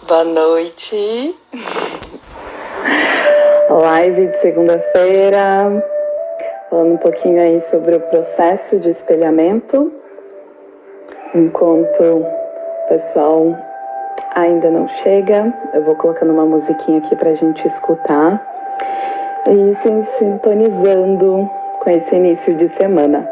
Boa noite. Live de segunda-feira, falando um pouquinho aí sobre o processo de espelhamento. Enquanto o pessoal ainda não chega, eu vou colocando uma musiquinha aqui pra gente escutar e se sintonizando com esse início de semana.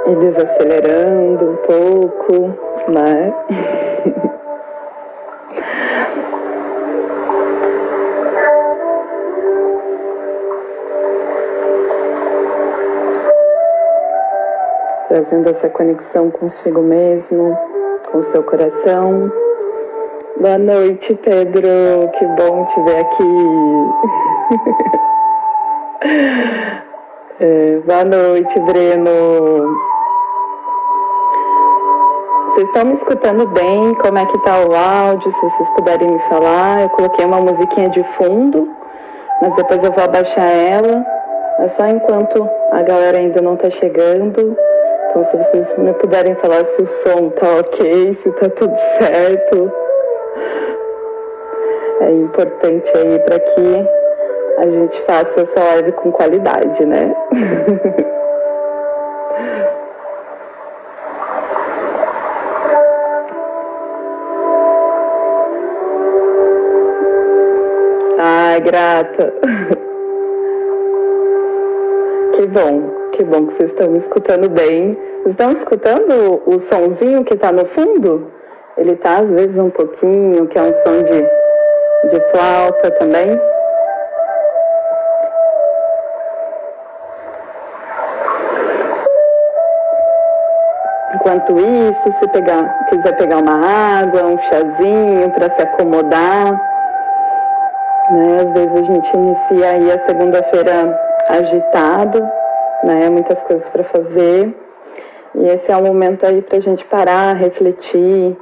E desacelerando um pouco, né? Trazendo essa conexão consigo mesmo, com o seu coração. Boa noite, Pedro. Que bom te ver aqui. Boa noite, Breno. Vocês estão me escutando bem? Como é que tá o áudio? Se vocês puderem me falar. Eu coloquei uma musiquinha de fundo, mas depois eu vou abaixar ela. É só enquanto a galera ainda não tá chegando. Então, se vocês me puderem falar se o som tá ok, se tá tudo certo. É importante aí para que a gente faça essa live com qualidade, né? Ai, grata. Que bom que vocês estão me escutando bem. Vocês estão escutando o sonzinho que tá no fundo? Ele tá às vezes um pouquinho, que é um som de flauta também. Enquanto isso, se quiser pegar uma água, um chazinho para se acomodar, né? Às vezes a gente inicia aí a segunda-feira agitado, né? Muitas coisas para fazer. E esse é um momento aí para a gente parar, refletir,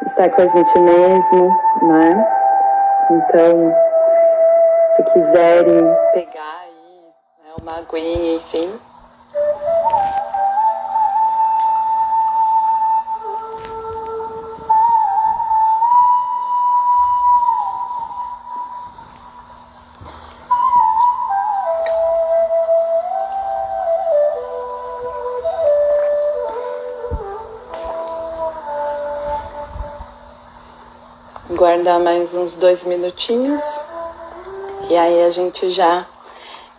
estar com a gente mesmo, né? Então, se quiserem Pegar aí, né, uma aguinha, enfim. Guardar mais uns 2 minutinhos e aí a gente já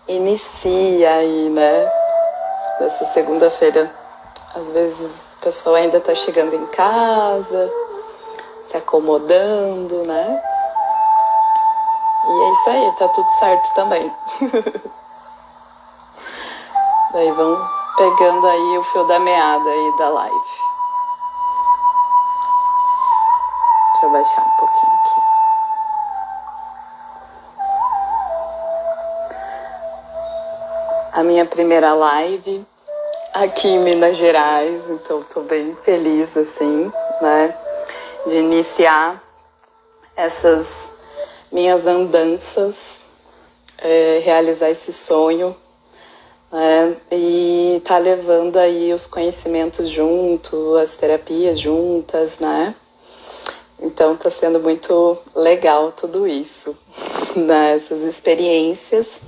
inicia aí, né? Nessa segunda-feira, às vezes a pessoa ainda tá chegando em casa, se acomodando, né? E é isso aí, tá tudo certo também. Daí vão pegando aí o fio da meada aí da live. Deixa eu baixar um pouquinho aqui. A minha primeira live aqui em Minas Gerais, então tô bem feliz, assim, né, de iniciar essas minhas andanças, realizar esse sonho, né, e tá levando aí os conhecimentos junto, as terapias juntas, né. Então tá sendo muito legal tudo isso, né? Essas experiências.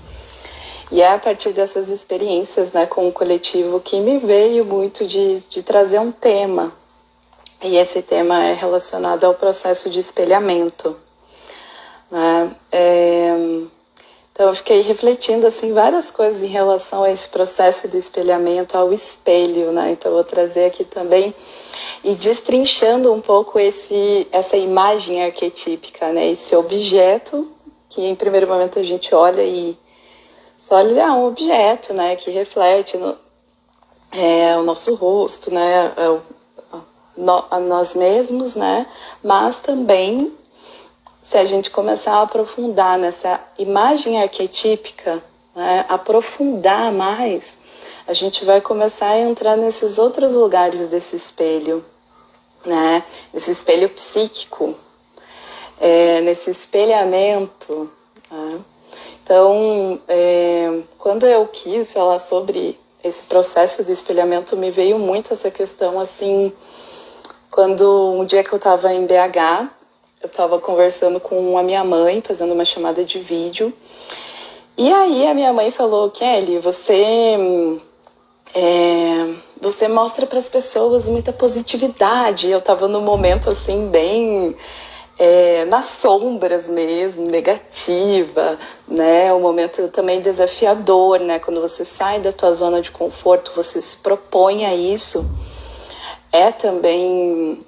E é a partir dessas experiências, né, com o coletivo que me veio muito de trazer um tema. E esse tema é relacionado ao processo de espelhamento, né? Então eu fiquei refletindo assim, várias coisas em relação a esse processo do espelhamento, ao espelho, né? Então eu vou trazer aqui também e destrinchando um pouco essa imagem arquetípica, né? Esse objeto que em primeiro momento a gente olha e só olha um objeto, né? Que reflete o nosso rosto, né? a nós mesmos, né? Mas também, se a gente começar a aprofundar nessa imagem arquetípica, né? Aprofundar mais, a gente vai começar a entrar nesses outros lugares desse espelho, né? Esse espelho psíquico, nesse espelhamento, né? Então, quando eu quis falar sobre esse processo do espelhamento, me veio muito essa questão, assim, quando um dia que eu estava em BH, eu estava conversando com a minha mãe, fazendo uma chamada de vídeo, e aí a minha mãe falou: Kelly, você mostra para as pessoas muita positividade. Eu estava num momento, assim, bem... nas sombras mesmo, negativa, né? Um momento também desafiador, né? Quando você sai da tua zona de conforto, você se propõe a isso, também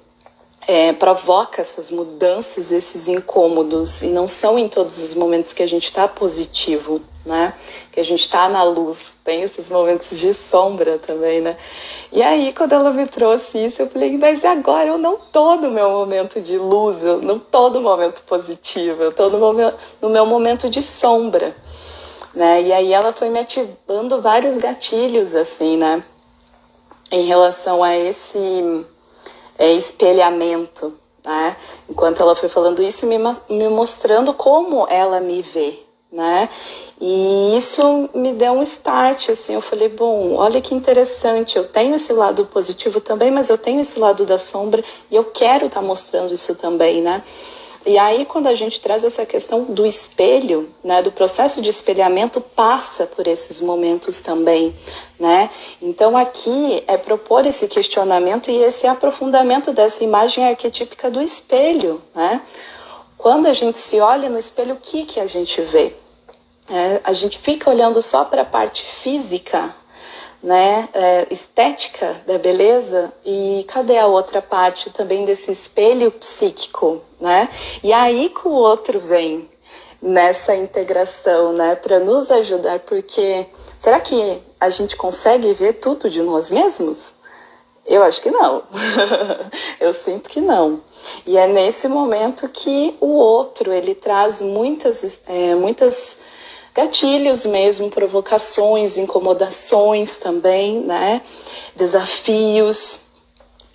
provoca essas mudanças, esses incômodos, e não são em todos os momentos que a gente está positivo, né? Que a gente está na luz, tem esses momentos de sombra também, né? E aí, quando ela me trouxe isso, eu falei: mas agora eu não tô no meu momento de luz, eu não tô no momento positivo, eu tô no meu momento de sombra, né? E aí ela foi me ativando vários gatilhos, assim, né? Em relação a esse espelhamento, né? Enquanto ela foi falando isso, me mostrando como ela me vê, né? E isso me deu um start, assim, eu falei: bom, olha que interessante, eu tenho esse lado positivo também, mas eu tenho esse lado da sombra e eu quero estar mostrando isso também, né? E aí, quando a gente traz essa questão do espelho, né, do processo de espelhamento, passa por esses momentos também, né? Então, aqui é propor esse questionamento e esse aprofundamento dessa imagem arquetípica do espelho, né? Quando a gente se olha no espelho, o que a gente vê? A gente fica olhando só para a parte física, né, estética da beleza, e cadê a outra parte também desse espelho psíquico, né? E aí que o outro vem nessa integração, né, para nos ajudar, porque será que a gente consegue ver tudo de nós mesmos? Eu acho que não. Eu sinto que não. E é nesse momento que o outro, ele traz muitas gatilhos mesmo, provocações, incomodações também, né? Desafios.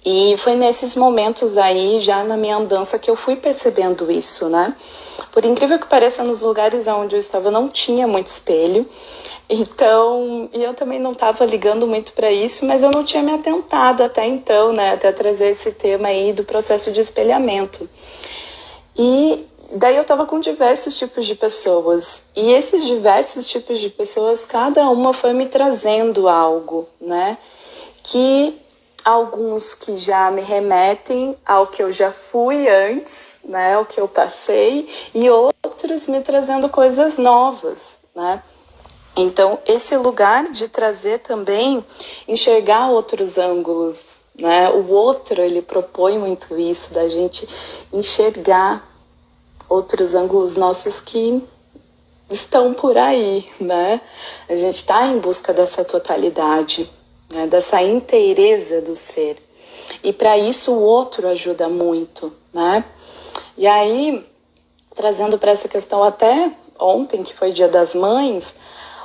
E foi nesses momentos aí, já na minha andança, que eu fui percebendo isso, né? Por incrível que pareça, nos lugares onde eu estava não tinha muito espelho. Então, e eu também não estava ligando muito para isso, mas eu não tinha me atentado até então, né? Até trazer esse tema aí do processo de espelhamento. E daí eu estava com diversos tipos de pessoas, e esses diversos tipos de pessoas, cada uma foi me trazendo algo, né? Que alguns que já me remetem ao que eu já fui antes, né? Ao que eu passei, e outros me trazendo coisas novas, né? Então, esse lugar de trazer também, enxergar outros ângulos, né? O outro, ele propõe muito isso, da gente enxergar outros ângulos nossos que estão por aí, né? A gente está em busca dessa totalidade, né? Dessa inteireza do ser. E para isso o outro ajuda muito, né? E aí, trazendo para essa questão até ontem, que foi Dia das Mães,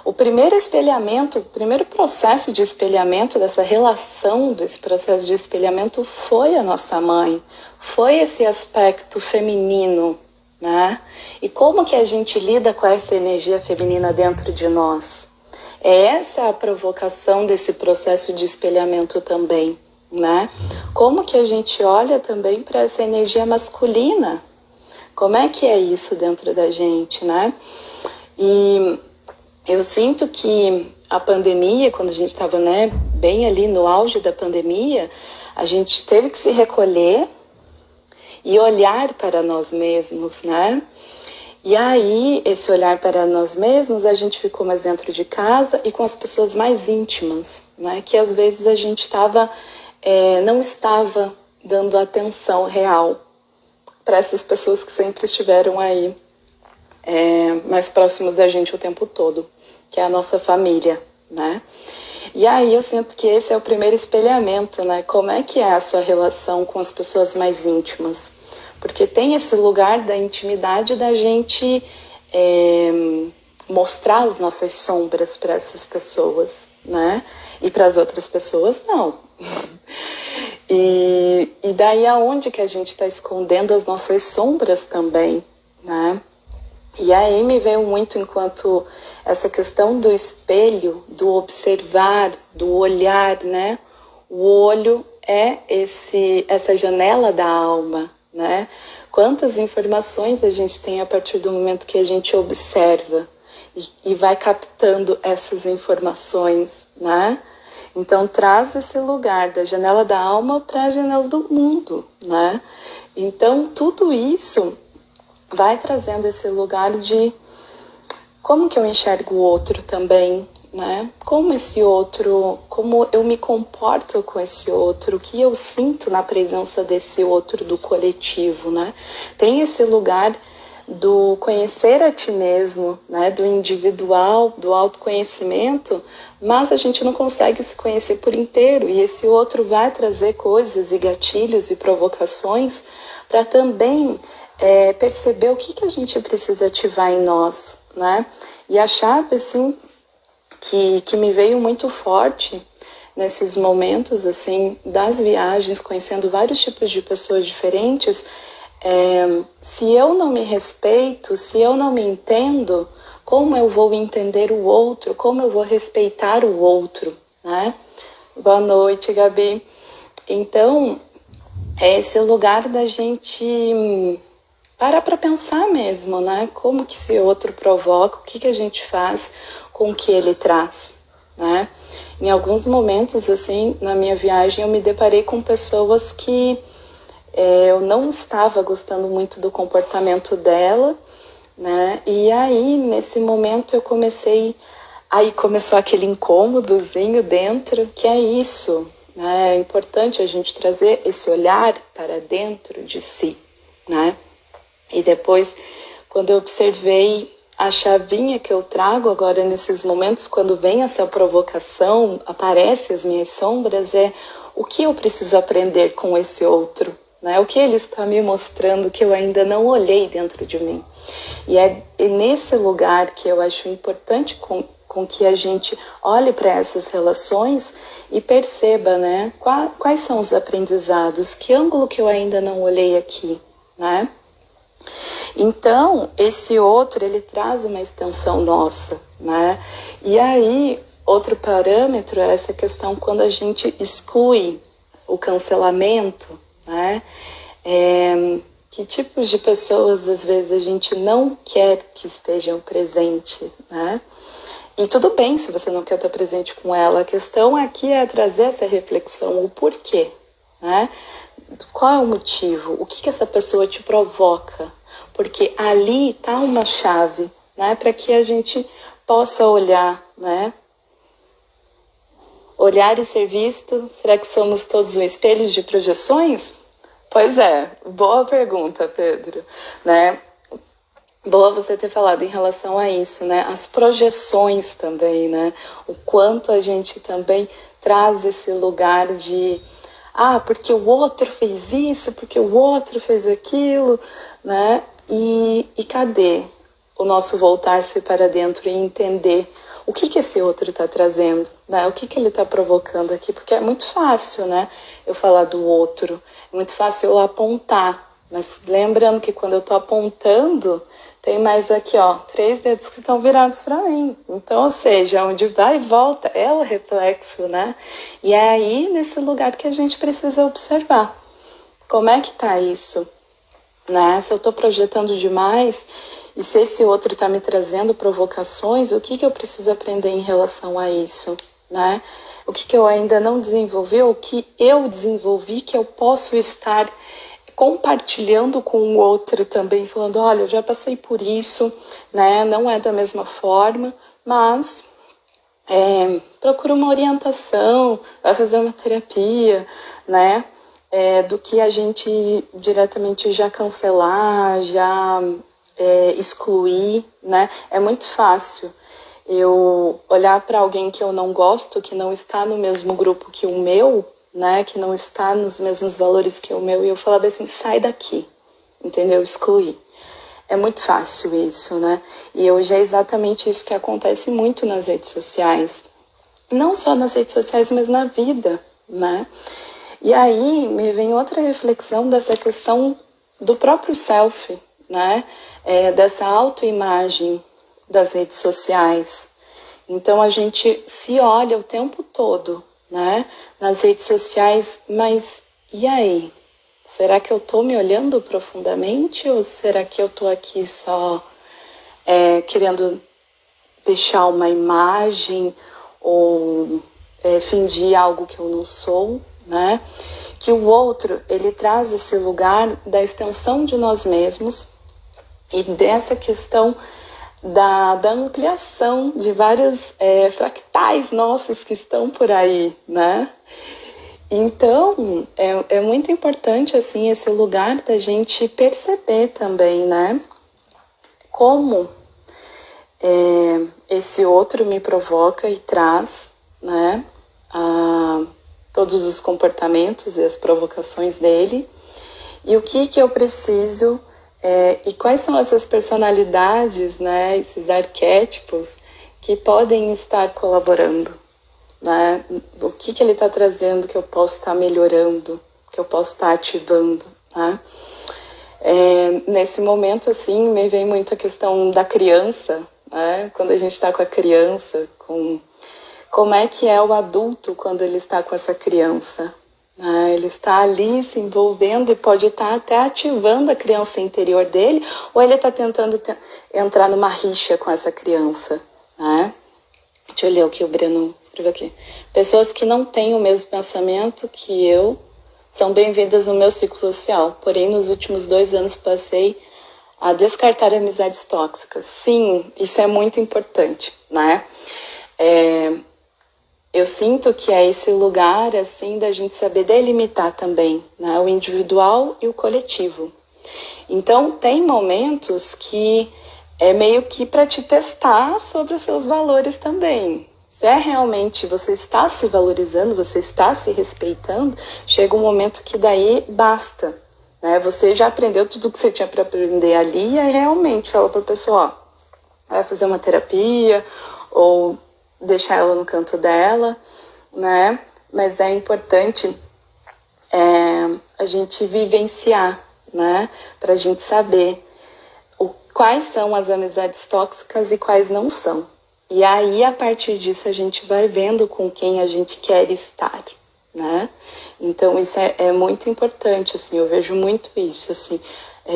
o primeiro espelhamento, o primeiro processo de espelhamento, dessa relação, desse processo de espelhamento, foi a nossa mãe. Foi esse aspecto feminino, né? E como que a gente lida com essa energia feminina dentro de nós? É essa a provocação desse processo de espelhamento também, né? Como que a gente olha também para essa energia masculina? Como é que é isso dentro da gente, né? E eu sinto que a pandemia, quando a gente estava, né, bem ali no auge da pandemia, a gente teve que se recolher e olhar para nós mesmos, né? E aí, esse olhar para nós mesmos, a gente ficou mais dentro de casa e com as pessoas mais íntimas, né? Que às vezes a gente não estava dando atenção real para essas pessoas que sempre estiveram aí, mais próximos da gente o tempo todo, que é a nossa família, né? E aí eu sinto que esse é o primeiro espelhamento, né? Como é que é a sua relação com as pessoas mais íntimas? Porque tem esse lugar da intimidade da gente mostrar as nossas sombras para essas pessoas, né? E para as outras pessoas, não. E daí aonde que a gente está escondendo as nossas sombras também, né? E aí me veio muito enquanto essa questão do espelho, do observar, do olhar, né? O olho é essa janela da alma, né? Quantas informações a gente tem a partir do momento que a gente observa e vai captando essas informações, né? Então traz esse lugar da janela da alma para a janela do mundo, né? Então tudo isso vai trazendo esse lugar de como que eu enxergo o outro também, né? Como esse outro, como eu me comporto com esse outro, o que eu sinto na presença desse outro do coletivo, né? Tem esse lugar do conhecer a ti mesmo, né? Do individual, do autoconhecimento, mas a gente não consegue se conhecer por inteiro e esse outro vai trazer coisas e gatilhos e provocações para também perceber o que a gente precisa ativar em nós, né? E a chave, assim, que me veio muito forte nesses momentos, assim, das viagens, conhecendo vários tipos de pessoas diferentes, se eu não me respeito, se eu não me entendo, como eu vou entender o outro, como eu vou respeitar o outro, né? Boa noite, Gabi. Então, é esse lugar da gente parar para pensar mesmo, né? Como que esse outro provoca, o que a gente faz com o que ele traz, né? Em alguns momentos, assim, na minha viagem, eu me deparei com pessoas que eu não estava gostando muito do comportamento dela, né? E aí, nesse momento, eu comecei... Aí começou aquele incômodozinho dentro, que é isso, né? É importante a gente trazer esse olhar para dentro de si, né? E depois, quando eu observei a chavinha que eu trago agora nesses momentos, quando vem essa provocação, aparecem as minhas sombras, é o que eu preciso aprender com esse outro, né? O que ele está me mostrando que eu ainda não olhei dentro de mim. E é nesse lugar que eu acho importante com que a gente olhe para essas relações e perceba, né? Quais são os aprendizados, que ângulo que eu ainda não olhei aqui, né? Então, esse outro, ele traz uma extensão nossa, né? E aí, outro parâmetro é essa questão quando a gente exclui o cancelamento, né? Que tipos de pessoas, às vezes, a gente não quer que estejam presentes, né? E tudo bem se você não quer estar presente com ela. A questão aqui é trazer essa reflexão, o porquê, né? Qual é o motivo? O que essa pessoa te provoca? Porque ali está uma chave, né? Para que a gente possa olhar, né? Olhar e ser visto, será que somos todos um espelho de projeções? Pois é, boa pergunta, Pedro, né? Boa você ter falado em relação a isso, né? As projeções também, né? O quanto a gente também traz esse lugar de porque o outro fez isso, porque o outro fez aquilo, né? E cadê o nosso voltar-se para dentro e entender o que esse outro está trazendo, né? O que ele está provocando aqui? Porque é muito fácil, né? Eu falar do outro, é muito fácil eu apontar, mas lembrando que quando eu estou apontando, tem mais aqui, 3 dedos que estão virados para mim. Então, ou seja, onde vai e volta é o reflexo, né? E é aí, nesse lugar que a gente precisa observar. Como é que tá isso? Né? Se eu estou projetando demais e se esse outro está me trazendo provocações, o que eu preciso aprender em relação a isso, né? O que eu ainda não desenvolvi, o que eu desenvolvi que eu posso estar compartilhando com o outro também, falando, olha, eu já passei por isso, né? Não é da mesma forma, mas procura uma orientação, vai fazer uma terapia, né? Do que a gente diretamente já cancelar, já excluir, né? É muito fácil eu olhar para alguém que eu não gosto, que não está no mesmo grupo que o meu, né, que não está nos mesmos valores que o meu, e eu falava assim, sai daqui, entendeu? Excluir. É muito fácil isso, né? E hoje é exatamente isso que acontece muito nas redes sociais. Não só nas redes sociais, mas na vida, né? E aí me vem outra reflexão dessa questão do próprio self, né? Dessa autoimagem das redes sociais. Então a gente se olha o tempo todo, né? Nas redes sociais, mas e aí? Será que eu estou me olhando profundamente ou será que eu estou aqui só querendo deixar uma imagem ou fingir algo que eu não sou, né? Que o outro, ele traz esse lugar da extensão de nós mesmos e dessa questão da ampliação de vários fractais nossos que estão por aí, né? Então, é muito importante, assim, esse lugar da gente perceber também, né? Como esse outro me provoca e traz, né? Todos os comportamentos e as provocações dele. E o que eu preciso, e quais são essas personalidades, né? Esses arquétipos que podem estar colaborando. Né? O que ele está trazendo que eu posso estar melhorando, que eu posso estar ativando, né? Nesse momento, assim, me vem muito a questão da criança, né? Quando a gente está com a criança, como é que é o adulto quando ele está com essa criança, né? Ele está ali se envolvendo e pode estar até ativando a criança interior dele, ou ele está tentando entrar numa rixa com essa criança, né? Deixa eu ler o que o Breno escreveu aqui. Pessoas que não têm o mesmo pensamento que eu são bem-vindas no meu ciclo social. Porém, nos últimos 2 anos passei a descartar amizades tóxicas. Sim, isso é muito importante, né? Eu sinto que é esse lugar, assim, da gente saber delimitar também, né? O individual e o coletivo. Então, tem momentos que é meio que para te testar sobre os seus valores também. Se realmente você está se valorizando, você está se respeitando, chega um momento que daí basta, né? Você já aprendeu tudo que você tinha para aprender ali e aí realmente fala para a pessoa, vai fazer uma terapia ou deixar ela no canto dela, né? Mas é importante a gente vivenciar, né? Para a gente saber quais são as amizades tóxicas e quais não são. E aí, a partir disso, a gente vai vendo com quem a gente quer estar, né? Então, isso é muito importante, assim, eu vejo muito isso, assim.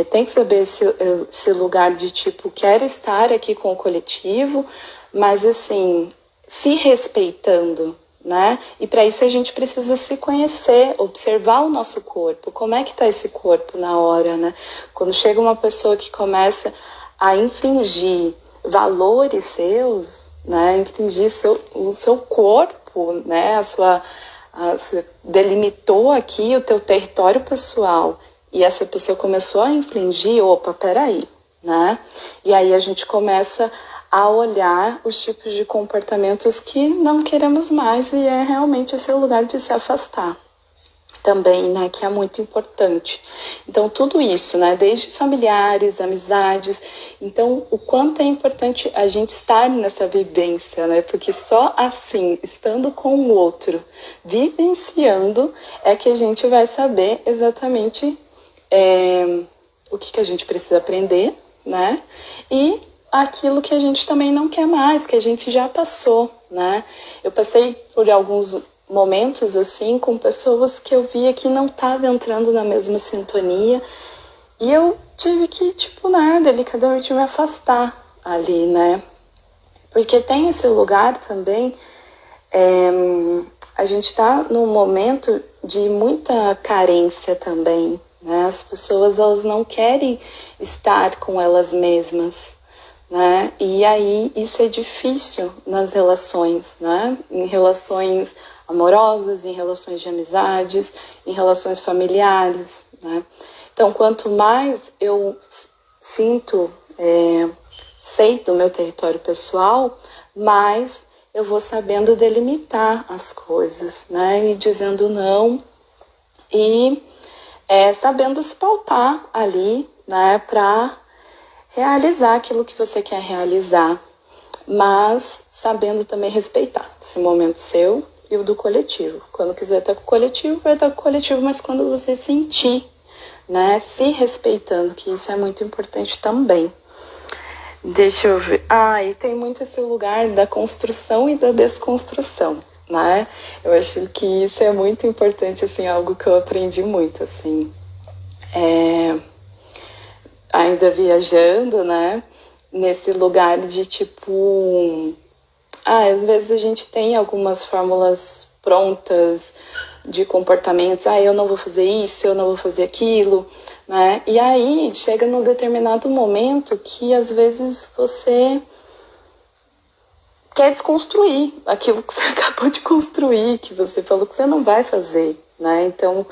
Tem que saber esse lugar de, tipo, quero estar aqui com o coletivo, mas, assim, se respeitando, né? E para isso a gente precisa se conhecer, observar o nosso corpo. Como é que está esse corpo na hora, né? Quando chega uma pessoa que começa a infringir valores seus, né? Infringir o seu corpo, né? Você delimitou aqui o teu território pessoal e essa pessoa começou a infringir, opa, peraí, né? E aí a gente começa a olhar os tipos de comportamentos que não queremos mais e é realmente esse lugar de se afastar também, né, que é muito importante. Então, tudo isso, né, desde familiares, amizades, então, o quanto é importante a gente estar nessa vivência, né, porque só assim, estando com o outro, vivenciando, é que a gente vai saber exatamente o que a gente precisa aprender, né, e aquilo que a gente também não quer mais, que a gente já passou, né? Eu passei por alguns momentos, assim, com pessoas que eu via que não estavam entrando na mesma sintonia e eu tive que, tipo, né, delicadamente me afastar ali, né? Porque tem esse lugar também, a gente tá num momento de muita carência também, né? As pessoas, elas não querem estar com elas mesmas, né? E aí isso é difícil nas relações, né? Em relações amorosas, em relações de amizades, em relações familiares, né? Então, quanto mais eu sei do meu território pessoal, mas eu vou sabendo delimitar as coisas, né? E dizendo não e sabendo se pautar ali, né? Para realizar aquilo que você quer realizar, mas sabendo também respeitar esse momento seu e o do coletivo. Quando quiser estar com o coletivo, vai estar com o coletivo, mas quando você sentir, né? Se respeitando, que isso é muito importante também. Deixa eu ver. E tem muito esse lugar da construção e da desconstrução, né? Eu acho que isso é muito importante, assim, algo que eu aprendi muito, assim. Ainda viajando, né? Nesse lugar de tipo... às vezes a gente tem algumas fórmulas prontas de comportamentos. Eu não vou fazer isso, eu não vou fazer aquilo, né? E aí chega num determinado momento que às vezes você quer desconstruir aquilo que você acabou de construir, que você falou que você não vai fazer, né? Então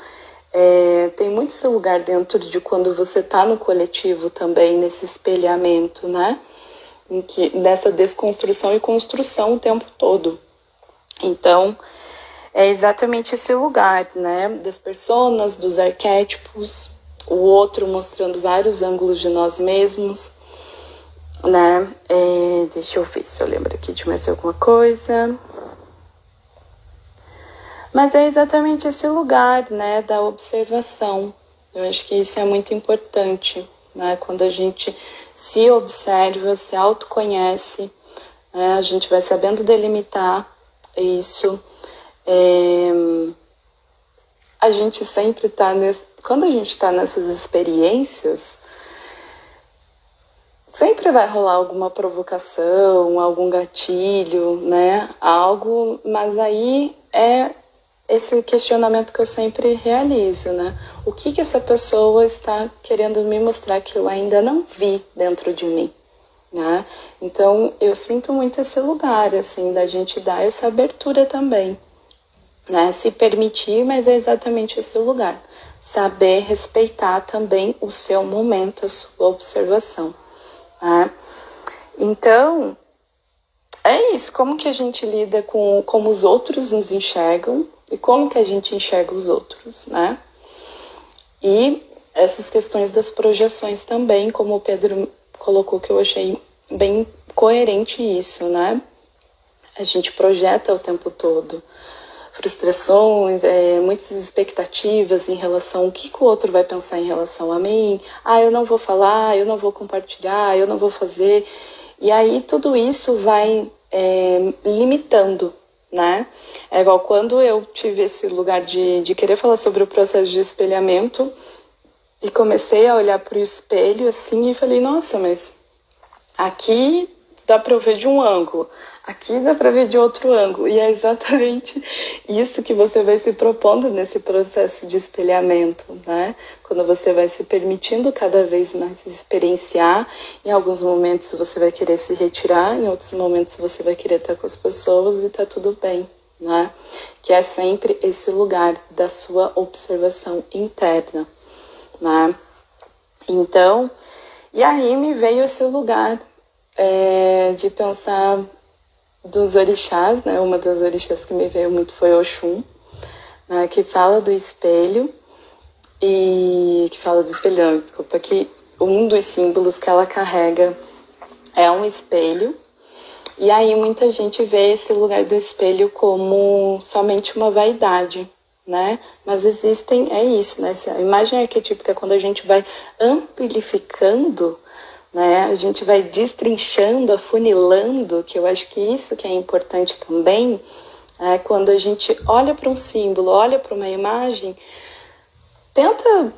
tem muito esse lugar dentro de quando você está no coletivo também, nesse espelhamento, né? Dessa desconstrução e construção o tempo todo. Então, é exatamente esse lugar, né? Das personas, dos arquétipos, o outro mostrando vários ângulos de nós mesmos, né? Deixa eu ver se eu lembro aqui de mais alguma coisa. Mas é exatamente esse lugar, né? Da observação. Eu acho que isso é muito importante, né? Quando a gente se observa, se autoconhece, né? A gente vai sabendo delimitar isso. A gente sempre está quando a gente está nessas experiências, sempre vai rolar alguma provocação, algum gatilho, né? Algo, mas aí é esse questionamento que eu sempre realizo, né? O que essa pessoa está querendo me mostrar que eu ainda não vi dentro de mim, né? Então, eu sinto muito esse lugar, assim, da gente dar essa abertura também, né? Se permitir, mas é exatamente esse lugar. Saber respeitar também o seu momento, a sua observação, né? Então, é isso. Como que a gente lida com como os outros nos enxergam e como que a gente enxerga os outros, né? E essas questões das projeções também, como o Pedro colocou, que eu achei bem coerente isso, né? A gente projeta o tempo todo frustrações, muitas expectativas em relação ao que o outro vai pensar em relação a mim. Eu não vou falar, eu não vou compartilhar, eu não vou fazer. E aí tudo isso vai limitando, né? É igual quando eu tive esse lugar de querer falar sobre o processo de espelhamento e comecei a olhar para o espelho assim e falei, nossa, mas aqui dá para eu ver de um ângulo, aqui dá para ver de outro ângulo. E é exatamente isso que você vai se propondo nesse processo de espelhamento, né? Quando você vai se permitindo cada vez mais experienciar, em alguns momentos você vai querer se retirar, em outros momentos você vai querer estar com as pessoas e tá tudo bem, né? Que é sempre esse lugar da sua observação interna, né? Então, e aí me veio esse lugar de pensar dos orixás, né? Uma das orixás que me veio muito foi Oxum, né? Que fala do espelho e que fala do espelho, não, desculpa, que um dos símbolos que ela carrega é um espelho. E aí muita gente vê esse lugar do espelho como somente uma vaidade, né? Mas existem, é isso, né? Essa imagem arquetípica, quando a gente vai amplificando, né? A gente vai destrinchando, afunilando, que eu acho que isso que é importante também, quando a gente olha para um símbolo, olha para uma imagem, tenta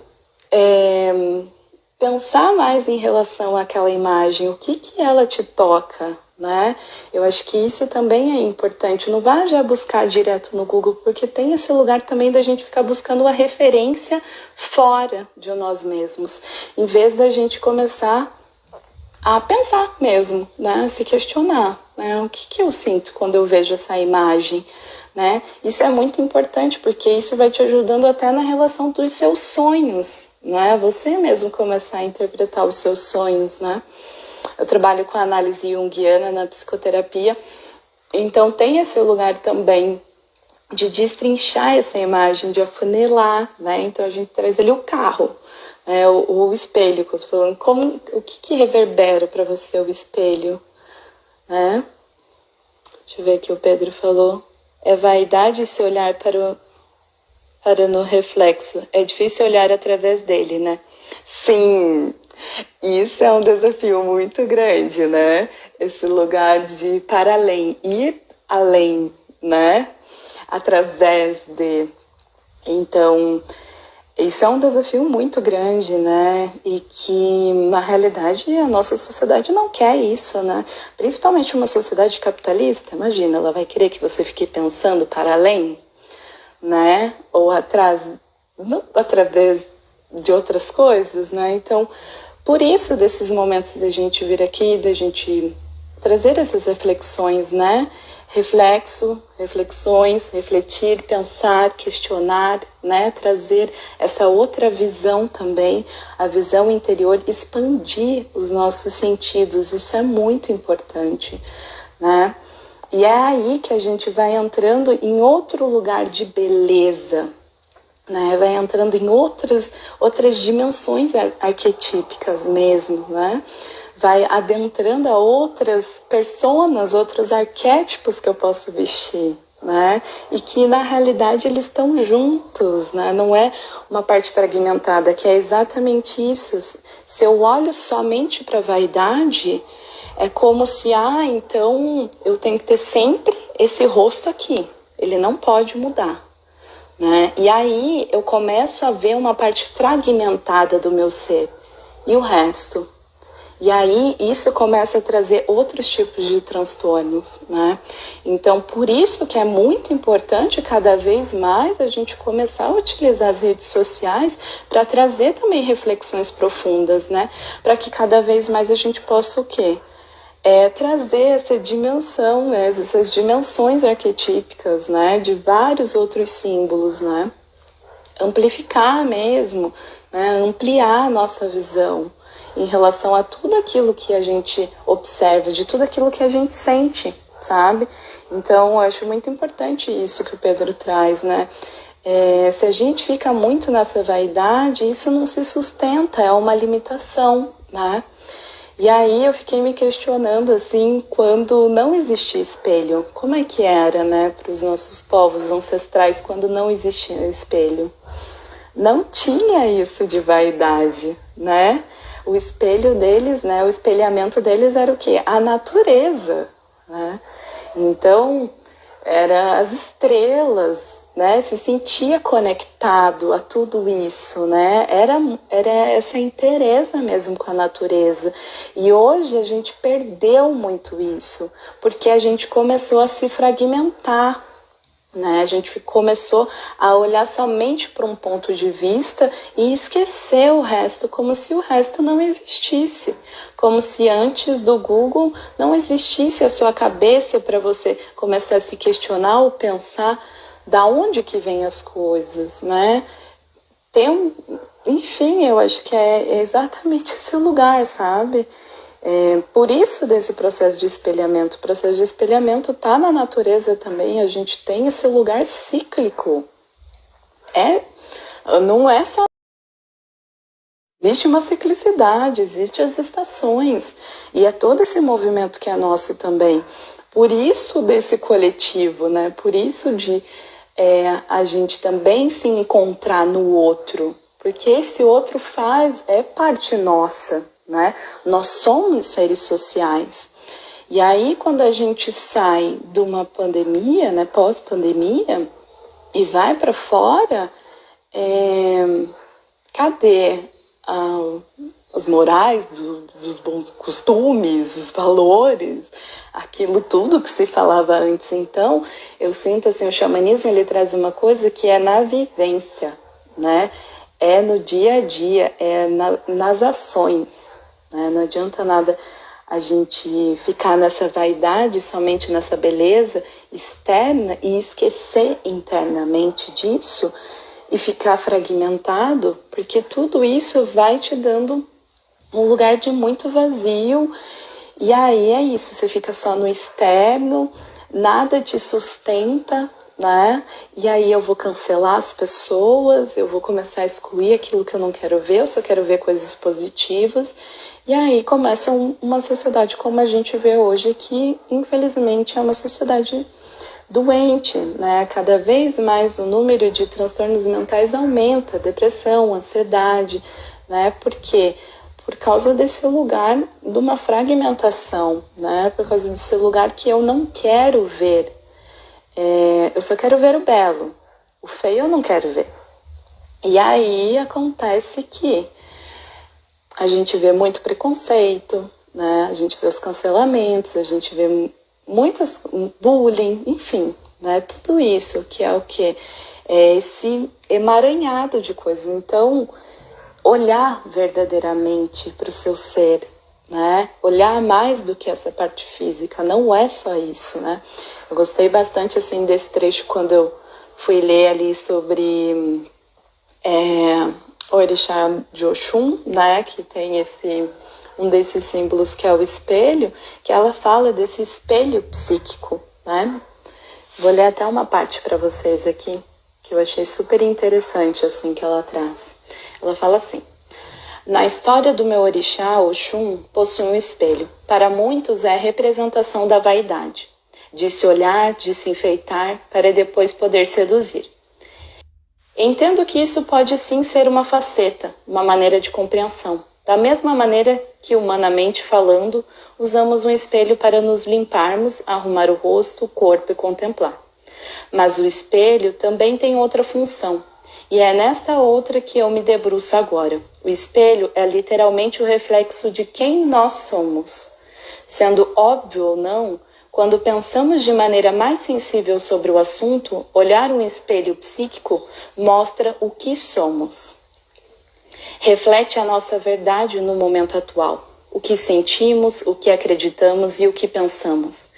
pensar mais em relação àquela imagem, o que ela te toca, né? Eu acho que isso também é importante. Não vá já buscar direto no Google, porque tem esse lugar também da gente ficar buscando uma referência fora de nós mesmos, em vez da gente começar a pensar mesmo, né? Se questionar, né? O que eu sinto quando eu vejo essa imagem, né? Isso é muito importante, porque isso vai te ajudando até na relação dos seus sonhos, né? Você mesmo começar a interpretar os seus sonhos, né? Eu trabalho com a análise junguiana na psicoterapia, então tem esse lugar também de destrinchar essa imagem, de afunilar, né? Então a gente traz ali o carro, né? o espelho, que eu tô falando, o que reverbera para você o espelho, né? Deixa eu ver aqui, o Pedro falou, é vaidade se olhar para no reflexo, é difícil olhar através dele, né? Sim, isso é um desafio muito grande, né? Esse lugar de ir para além, ir além, né? Através de... Então, isso é um desafio muito grande, né? E que, na realidade, a nossa sociedade não quer isso, né? Principalmente uma sociedade capitalista, imagina, ela vai querer que você fique pensando para além, né? Ou através de outras coisas, né? Então, por isso, desses momentos da gente vir aqui, da gente trazer essas reflexões, né? Reflexões, refletir, pensar, questionar, né? Trazer essa outra visão também, a visão interior, expandir os nossos sentidos, isso é muito importante, né? E é aí que a gente vai entrando em outro lugar de beleza, né? Vai entrando em outras dimensões arquetípicas mesmo, né? Vai adentrando a outras personas, outros arquétipos que eu posso vestir, né? E que na realidade eles estão juntos, né? Não é uma parte fragmentada, que é exatamente isso. Se eu olho somente para a vaidade, é como se, então eu tenho que ter sempre esse rosto aqui, ele não pode mudar, né? E aí eu começo a ver uma parte fragmentada do meu ser e o resto. E aí isso começa a trazer outros tipos de transtornos, né? Então, por isso que é muito importante cada vez mais a gente começar a utilizar as redes sociais para trazer também reflexões profundas, né? Para que cada vez mais a gente possa o quê? Trazer essa dimensão, né? Essas dimensões arquetípicas, né? De vários outros símbolos, né? Amplificar mesmo, né? Ampliar a nossa visão em relação a tudo aquilo que a gente observa, de tudo aquilo que a gente sente, sabe? Então, eu acho muito importante isso que o Pedro traz, né? Se a gente fica muito nessa vaidade, isso não se sustenta, é uma limitação, né? E aí eu fiquei me questionando, assim, quando não existia espelho, como é que era, né, para os nossos povos ancestrais quando não existia espelho? Não tinha isso de vaidade, né? O espelho deles, né, o espelhamento deles era o quê? A natureza, né? Então, era as estrelas, né? Se sentia conectado a tudo isso, né? Era essa inteireza mesmo com a natureza. E hoje a gente perdeu muito isso, porque a gente começou a se fragmentar, né? A gente começou a olhar somente para um ponto de vista e esquecer o resto, como se o resto não existisse, como se antes do Google não existisse a sua cabeça para você começar a se questionar ou pensar da onde que vêm as coisas, né? Enfim, eu acho que é exatamente esse lugar, sabe? Por isso desse processo de espelhamento. O processo de espelhamento está na natureza também, a gente tem esse lugar cíclico. Não é só... Existe uma ciclicidade, existem as estações, e é todo esse movimento que é nosso também. Por isso desse coletivo, né? Por isso de a gente também se encontrar no outro, porque esse outro é parte nossa, né? Nós somos seres sociais. E aí, quando a gente sai de uma pandemia, né, pós-pandemia, e vai para fora, cadê os morais, dos bons costumes, os valores, aquilo tudo que se falava antes? Então, eu sinto assim, o xamanismo ele traz uma coisa que é na vivência, né? É no dia a dia, nas ações, né? Não adianta nada a gente ficar nessa vaidade, somente nessa beleza externa e esquecer internamente disso e ficar fragmentado, porque tudo isso vai te dando um lugar de muito vazio. E aí é isso, você fica só no externo, nada te sustenta, né? E aí eu vou cancelar as pessoas, eu vou começar a excluir aquilo que eu não quero ver, eu só quero ver coisas positivas. E aí começa uma sociedade como a gente vê hoje, que infelizmente é uma sociedade doente, né? Cada vez mais o número de transtornos mentais aumenta, depressão, ansiedade, né? Porque por causa desse lugar de uma fragmentação, né? Por causa desse lugar que eu não quero ver. Eu só quero ver o belo. O feio eu não quero ver. E aí acontece que a gente vê muito preconceito, né? A gente vê os cancelamentos, a gente vê muitas bullying, enfim, né? Tudo isso que é o que? É esse emaranhado de coisas. Então, olhar verdadeiramente para o seu ser, né? Olhar mais do que essa parte física, não é só isso, né? Eu gostei bastante assim desse trecho quando eu fui ler ali sobre o Orixá de Oxum, né? Que tem um desses símbolos que é o espelho, que ela fala desse espelho psíquico, né? Vou ler até uma parte para vocês aqui, que eu achei super interessante assim que ela traz. Ela fala assim: na história do meu orixá, Oxum possui um espelho. Para muitos é a representação da vaidade, de se olhar, de se enfeitar, para depois poder seduzir. Entendo que isso pode sim ser uma faceta, uma maneira de compreensão. Da mesma maneira que, humanamente falando, usamos um espelho para nos limparmos, arrumar o rosto, o corpo e contemplar. Mas o espelho também tem outra função. E é nesta outra que eu me debruço agora. O espelho é literalmente o reflexo de quem nós somos. Sendo óbvio ou não, quando pensamos de maneira mais sensível sobre o assunto, olhar um espelho psíquico mostra o que somos. Reflete a nossa verdade no momento atual, o que sentimos, o que acreditamos e o que pensamos.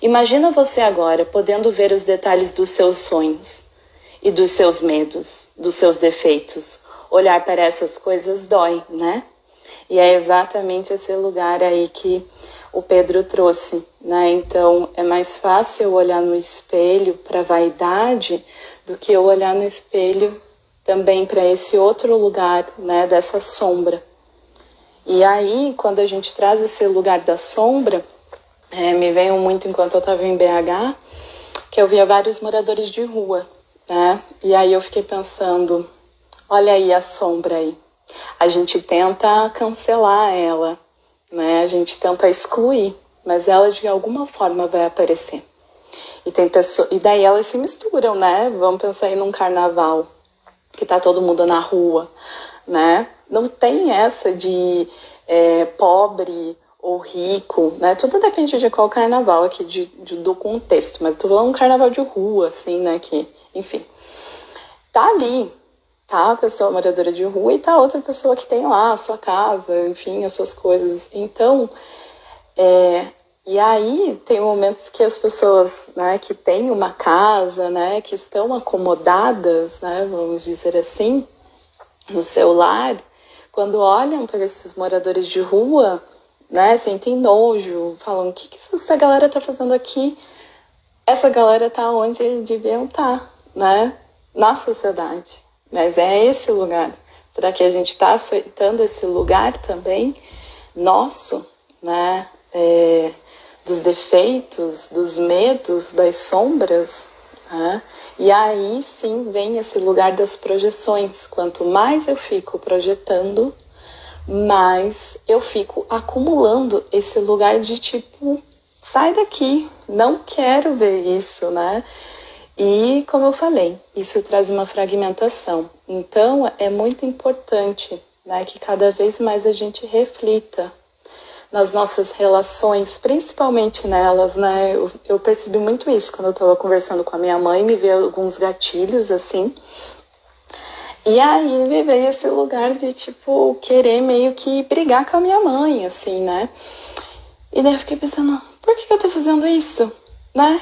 Imagina você agora podendo ver os detalhes dos seus sonhos e dos seus medos, dos seus defeitos. Olhar para essas coisas dói, né? E é exatamente esse lugar aí que o Pedro trouxe, né? Então, é mais fácil eu olhar no espelho para a vaidade do que eu olhar no espelho também para esse outro lugar, né? Dessa sombra. E aí, quando a gente traz esse lugar da sombra, me veio muito enquanto eu estava em BH, que eu via vários moradores de rua, né? E aí eu fiquei pensando, olha aí a sombra aí. A gente tenta cancelar ela, né? A gente tenta excluir, mas ela de alguma forma vai aparecer. E tem pessoas, e daí elas se misturam, né? Vamos pensar aí num carnaval, que tá todo mundo na rua, né? Não tem essa de pobre ou rico, né? Tudo depende de qual carnaval aqui, do contexto, mas tô falando um carnaval de rua, assim, né? Que, enfim, tá ali, tá a pessoa moradora de rua e tá outra pessoa que tem lá a sua casa, enfim, as suas coisas. Então, e aí tem momentos que as pessoas, né, que têm uma casa, né, que estão acomodadas, né, vamos dizer assim, no seu lar, quando olham para esses moradores de rua, né, sentem nojo, falam, o que essa galera tá fazendo aqui? Essa galera tá onde deviam estar, né, na sociedade. Mas é esse lugar. Será que a gente está aceitando esse lugar também nosso, né, dos defeitos, dos medos, das sombras? Né? E aí sim vem esse lugar das projeções. Quanto mais eu fico projetando, mais eu fico acumulando esse lugar de tipo, sai daqui, não quero ver isso, né? E, como eu falei, isso traz uma fragmentação. Então, é muito importante, né, que cada vez mais a gente reflita nas nossas relações, principalmente nelas, né? Eu percebi muito isso quando eu estava conversando com a minha mãe, me veio alguns gatilhos, assim. E aí me veio esse lugar de, tipo, querer meio que brigar com a minha mãe, assim, né? E daí eu fiquei pensando, por que eu tô fazendo isso, né?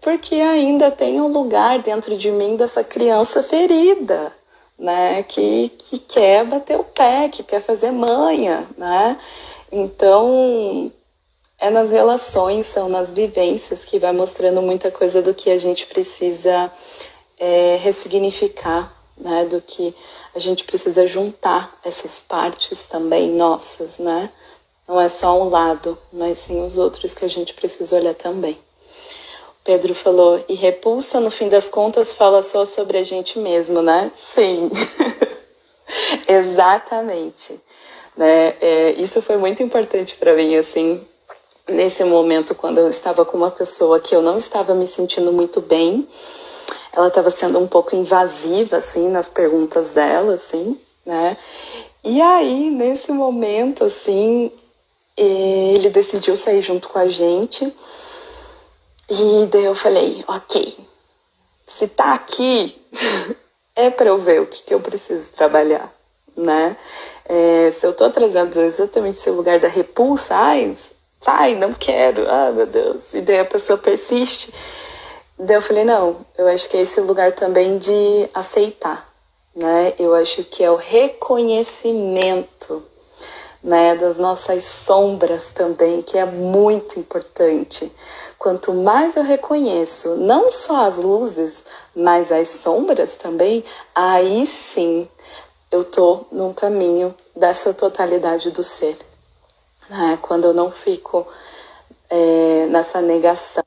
Porque ainda tem um lugar dentro de mim dessa criança ferida, né? Que quer bater o pé, que quer fazer manha, né? Então, é nas relações, são nas vivências que vai mostrando muita coisa do que a gente precisa ressignificar, né? Do que a gente precisa juntar essas partes também nossas, né? Não é só um lado, mas sim os outros que a gente precisa olhar também. Pedro falou, e repulsa, no fim das contas, fala só sobre a gente mesmo, né? Sim, exatamente. Né? Isso foi muito importante para mim, assim, nesse momento, quando eu estava com uma pessoa que eu não estava me sentindo muito bem. Ela estava sendo um pouco invasiva, assim, nas perguntas dela, assim, né? E aí, nesse momento, assim, ele decidiu sair junto com a gente. E daí eu falei, ok, se tá aqui, é para eu ver o que eu preciso trabalhar, né? Se eu tô trazendo exatamente esse lugar da repulsa, sai, não quero, meu Deus. E daí a pessoa persiste. Daí eu falei, não, eu acho que é esse lugar também de aceitar, né? Eu acho que é o reconhecimento, né, das nossas sombras também, que é muito importante. Quanto mais eu reconheço, não só as luzes, mas as sombras também, aí sim eu tô num caminho dessa totalidade do ser, né? Quando eu não fico nessa negação.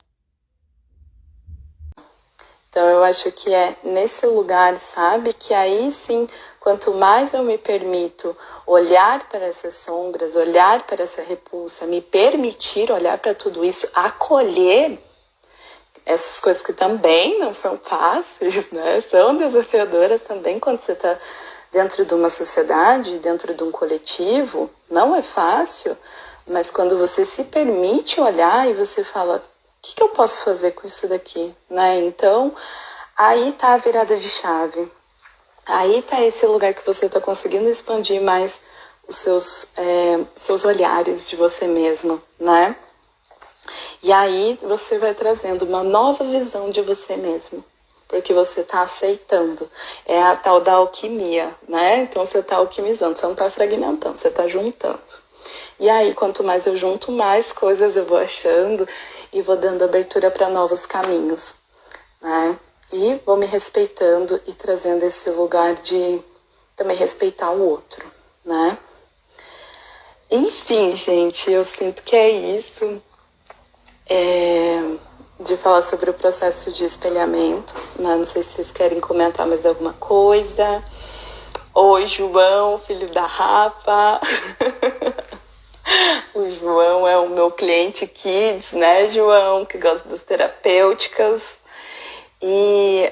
Então eu acho que é nesse lugar, sabe, que aí sim, quanto mais eu me permito olhar para essas sombras, olhar para essa repulsa, me permitir olhar para tudo isso, acolher essas coisas que também não são fáceis, né? São desafiadoras também quando você está dentro de uma sociedade, dentro de um coletivo, não é fácil, mas quando você se permite olhar e você fala, o que eu posso fazer com isso daqui, né? Então, aí tá a virada de chave. Aí tá esse lugar que você tá conseguindo expandir mais os seus olhares de você mesmo, né? E aí você vai trazendo uma nova visão de você mesmo, porque você tá aceitando. É a tal da alquimia, né? Então você tá alquimizando, você não tá fragmentando, você tá juntando. E aí, quanto mais eu junto, mais coisas eu vou achando e vou dando abertura para novos caminhos, né? E vou me respeitando e trazendo esse lugar de também respeitar o outro, né? Enfim, gente, eu sinto que é isso. De falar sobre o processo de espelhamento, né? Não sei se vocês querem comentar mais alguma coisa. Oi, João, filho da Rafa. O João é o meu cliente Kids, né, João, que gosta das terapêuticas. E,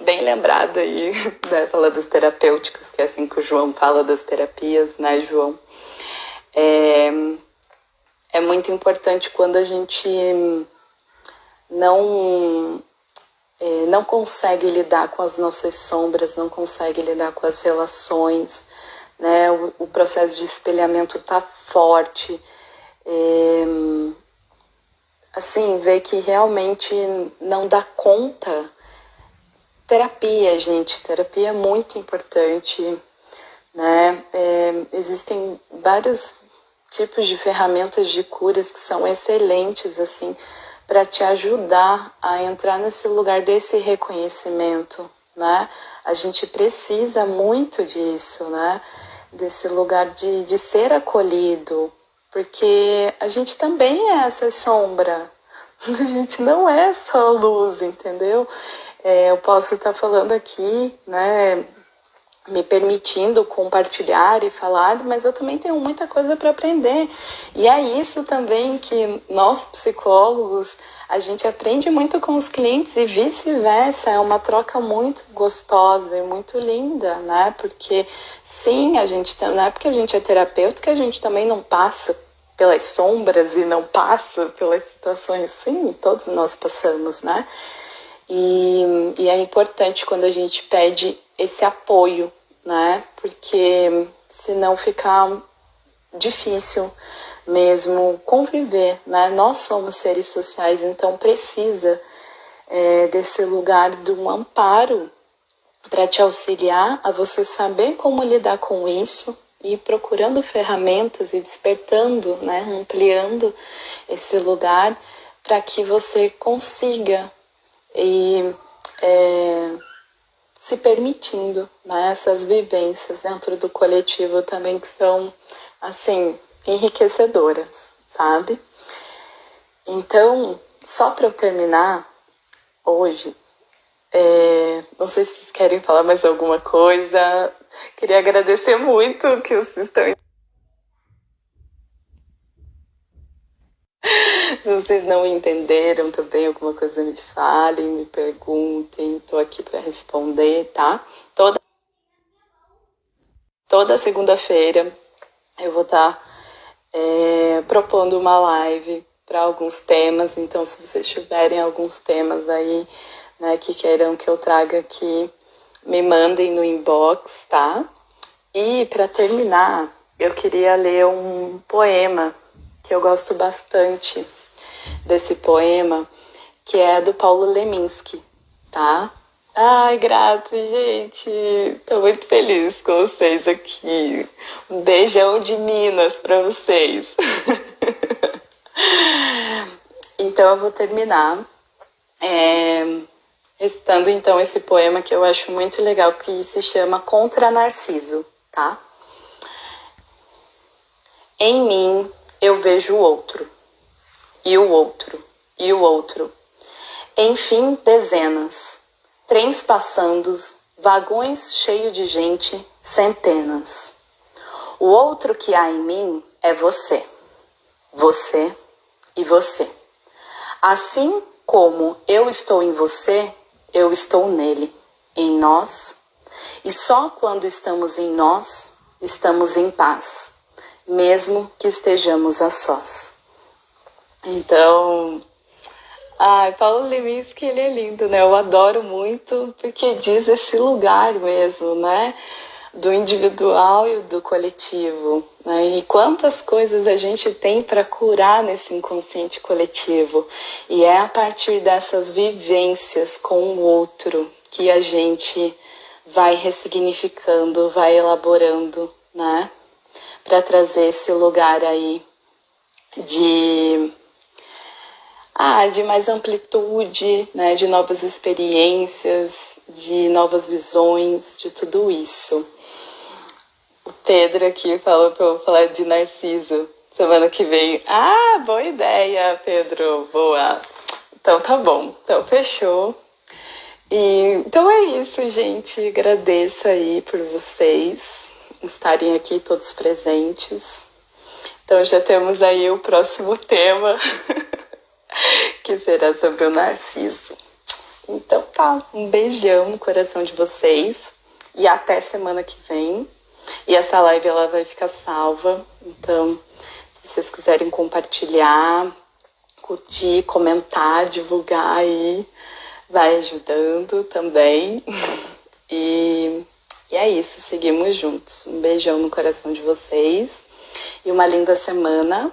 bem lembrado aí, né, falar das terapêuticas, que é assim que o João fala das terapias, né, João? É muito importante quando a gente não consegue lidar com as nossas sombras, não consegue lidar com as relações, né? O processo de espelhamento tá forte. Assim, ver que realmente não dá conta. Terapia, gente, terapia é muito importante, né? Existem vários tipos de ferramentas de curas que são excelentes, assim, para te ajudar a entrar nesse lugar desse reconhecimento, né? A gente precisa muito disso, né? Desse lugar de ser acolhido, porque a gente também é essa sombra, a gente não é só luz, entendeu? Eu posso estar falando aqui, né, me permitindo compartilhar e falar, mas eu também tenho muita coisa para aprender. E é isso também que nós, psicólogos, a gente aprende muito com os clientes e vice-versa. É uma troca muito gostosa e muito linda, né? Porque, sim, a gente não é porque a gente é terapeuta que a gente também não passa pelas sombras e não passa pelas situações. Sim, todos nós passamos, né? E é importante quando a gente pede esse apoio, né? Porque senão fica difícil mesmo conviver, né? Nós somos seres sociais, então precisa desse lugar de um amparo para te auxiliar a você saber como lidar com isso e procurando ferramentas e despertando, né, ampliando esse lugar para que você consiga ir se permitindo, né, essas vivências dentro do coletivo também que são, assim, enriquecedoras, sabe? Então, só para eu terminar hoje, não sei se vocês querem falar mais alguma coisa. Queria agradecer muito que vocês estão. Se vocês não entenderam também alguma coisa, me falem, me perguntem. Estou aqui para responder, tá? Toda segunda-feira eu vou estar propondo uma live para alguns temas. Então, se vocês tiverem alguns temas aí, né, que queiram que eu traga aqui, me mandem no inbox, tá? E para terminar, eu queria ler um poema que eu gosto bastante desse poema, que é do Paulo Leminski, tá? Ai, graças, gente! Tô muito feliz com vocês aqui. Um beijão de Minas para vocês. Então eu vou terminar recitando então esse poema que eu acho muito legal, que se chama Contra Narciso, tá? Em mim eu vejo o outro, e o outro, e o outro. Enfim, dezenas, trens passando, vagões cheios de gente, centenas. O outro que há em mim é você, você e você. Assim como eu estou em você, eu estou nele, em nós. E só quando estamos em nós, estamos em paz, mesmo que estejamos a sós. Então, Paulo Leminski, ele é lindo, né? Eu adoro muito, porque diz esse lugar mesmo, né? Do individual e do coletivo, né? E quantas coisas a gente tem para curar nesse inconsciente coletivo. E é a partir dessas vivências com o outro que a gente vai ressignificando, vai elaborando, né? Para trazer esse lugar aí de mais amplitude, né? De novas experiências, de novas visões, de tudo isso. O Pedro aqui falou para eu falar de Narciso semana que vem. Boa ideia, Pedro, boa. Então tá bom, então fechou. Então é isso, gente. Agradeço aí por vocês estarem aqui todos presentes. Então já temos aí o próximo tema, que será sobre o Narciso. Então tá, um beijão no coração de vocês e até semana que vem. E essa live ela vai ficar salva, então se vocês quiserem compartilhar, curtir, comentar, divulgar aí, vai ajudando também. E é isso, seguimos juntos. Um beijão no coração de vocês e uma linda semana.